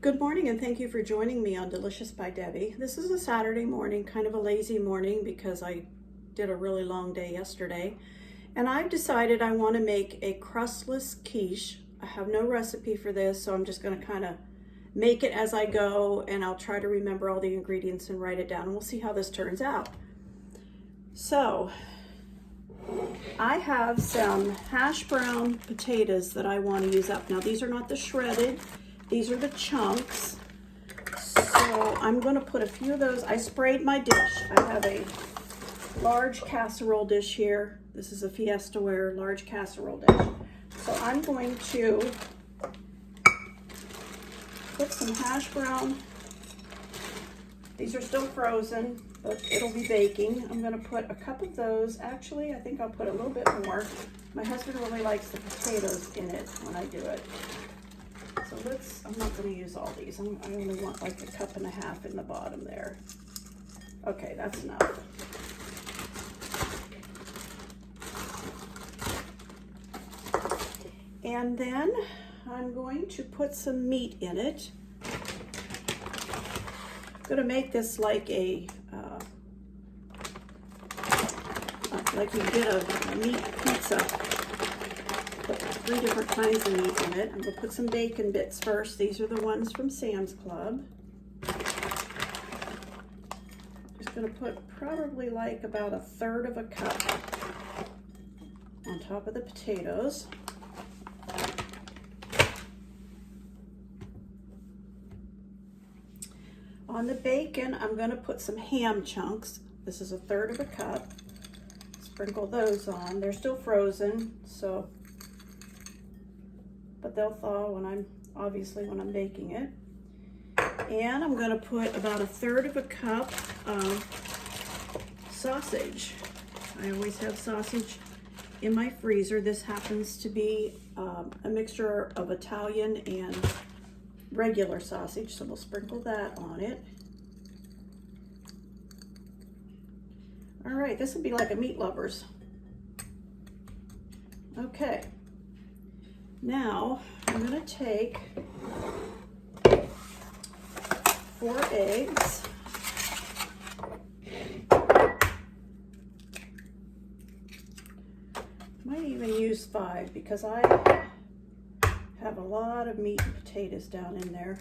Good morning and thank you for joining me on Delicious by Debbie. This is a Saturday morning, kind of a lazy morning because I did a really long day yesterday. And I've decided I want to make a crustless quiche. I have no recipe for this, so I'm just going to kind of make it as I go, and I'll try to remember all the ingredients and write it down, and we'll see how this turns out. So I have some hash brown potatoes that I want to use up. Now these are not the shredded. These are the chunks, so I'm going to put a few of those. I sprayed my dish. I have a large casserole dish here. This is a Fiesta-ware large casserole dish. So I'm going to put some hash brown. These are still frozen, but it'll be baking. I'm going to put a cup of those. Actually, I think I'll put a little bit more. My husband really likes the potatoes in it when I do it. So I'm not going to use all these. I only want like a cup and a half in the bottom there. Okay, that's enough. And then I'm going to put some meat in it. I'm going to make this like a, like you get a meat pizza. Put 3 different kinds of meat in it. I'm going to put some bacon bits first. These are the ones from Sam's Club. Just going to put probably like about 1/3 of a cup on top of the potatoes. On the bacon, I'm going to put some ham chunks. This is 1/3 of a cup. Sprinkle those on. They're still frozen, so but they'll thaw when I'm baking it. And I'm going to put about 1/3 of a cup of sausage. I always have sausage in my freezer. This happens to be a mixture of Italian and regular sausage, so we'll sprinkle that on it. All right, this will be like a meat lovers. Okay. Now, I'm going to take 4 eggs. Might even use 5 because I have a lot of meat and potatoes down in there.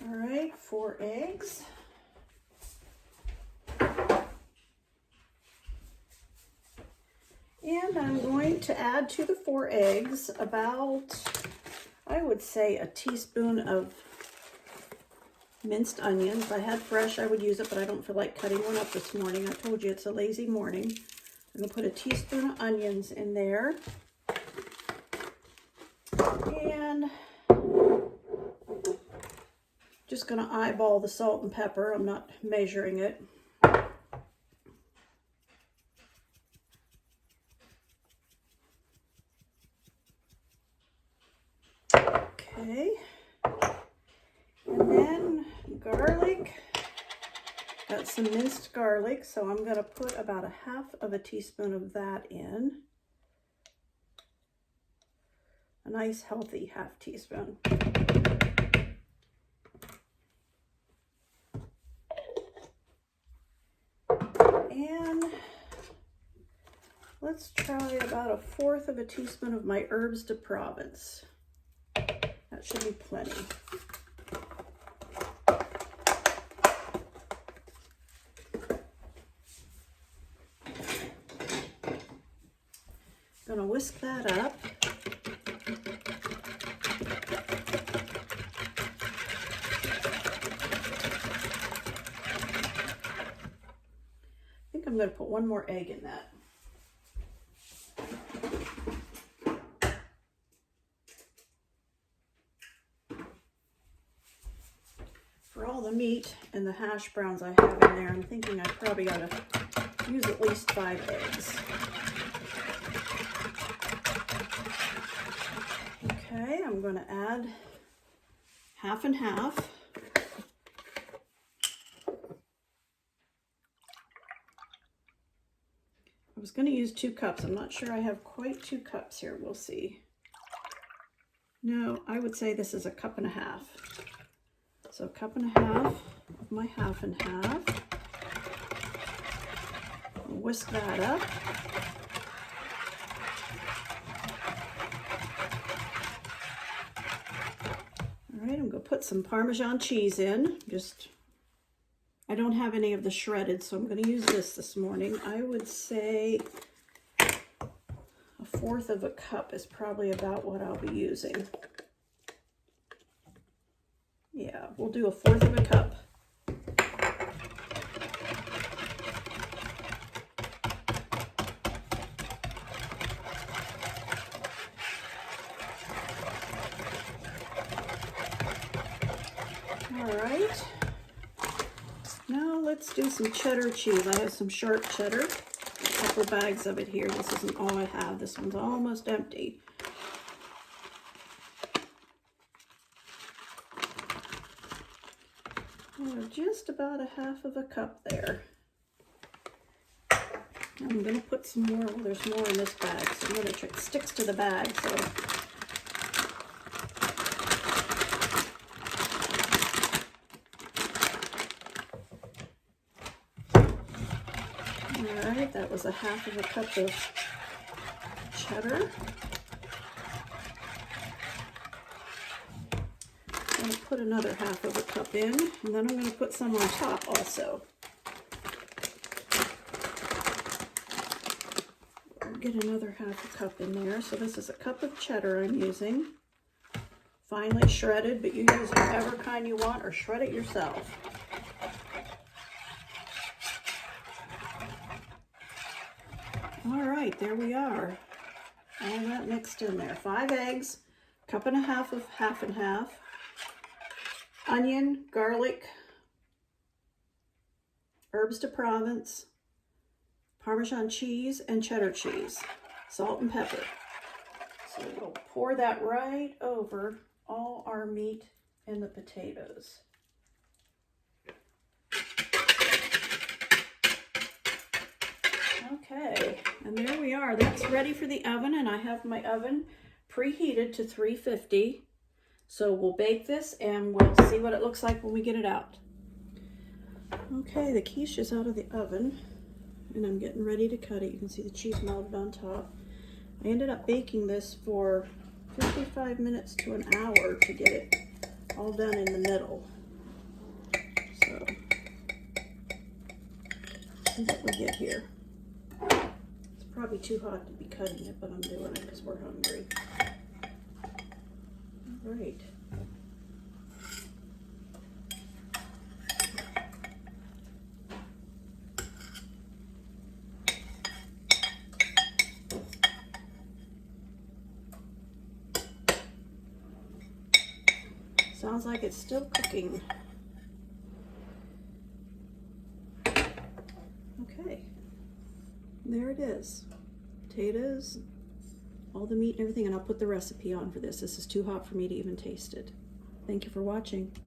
All right, 4 eggs. And I'm going to add to the 4 eggs about, I would say, a teaspoon of minced onions. If I had fresh, I would use it, but I don't feel like cutting one up this morning. I told you it's a lazy morning. I'm going to put a teaspoon of onions in there. And just going to eyeball the salt and pepper. I'm not measuring it. Okay. And then garlic. Got some minced garlic, so I'm going to put about 1/2 of a teaspoon of that in. A nice healthy 1/2 teaspoon. And let's try about 1/4 of a teaspoon of my Herbs de Provence. That should be plenty. Gonna whisk that up. I think I'm gonna put 1 more egg in that. For all the meat and the hash browns I have in there, I'm thinking I probably ought to use at least 5 eggs. Okay, I'm going to add half and half. I was going to use 2 cups. I'm not sure I have quite 2 cups here. We'll see. No, I would say this is a cup and a half. So a cup and a half of my half and half. I'll whisk that up. All right, I'm going to put some Parmesan cheese in. I don't have any of the shredded, so I'm going to use this morning. I would say 1/4 of a cup is probably about what I'll be using. Yeah, we'll do 1/4 of a cup. All right. Now let's do some cheddar cheese. I have some sharp cheddar, a couple bags of it here. This isn't all I have. This one's almost empty. Just about 1/2 of a cup there. I'm going to put some more. Well, there's more in this bag, so I'm going to try. It sticks to the bag, so. All right, that was 1/2 of a cup of cheddar. I'm going to put another 1/2 of a cup in, and then I'm going to put some on top also. I'll get another 1/2 a cup in there. So this is a cup of cheddar I'm using. Finely shredded, but you use whatever kind you want or shred it yourself. All right, there we are. All that mixed in there. 5 eggs, 1.5 cups of half and half. Onion, garlic, herbs de Provence, Parmesan cheese, and cheddar cheese, salt and pepper. So we'll pour that right over all our meat and the potatoes. Okay, and there we are. That's ready for the oven, and I have my oven preheated to 350. So we'll bake this and we'll see what it looks like when we get it out. Okay, the quiche is out of the oven and I'm getting ready to cut it. You can see the cheese melted on top. I ended up baking this for 55 minutes to an hour to get it all done in the middle. So, let's see what we get here. It's probably too hot to be cutting it, but I'm doing it because we're hungry. Right. Sounds like it's still cooking. Okay. There it is. Potatoes, all the meat and everything, and I'll put the recipe on for this. This is too hot for me to even taste it. Thank you for watching.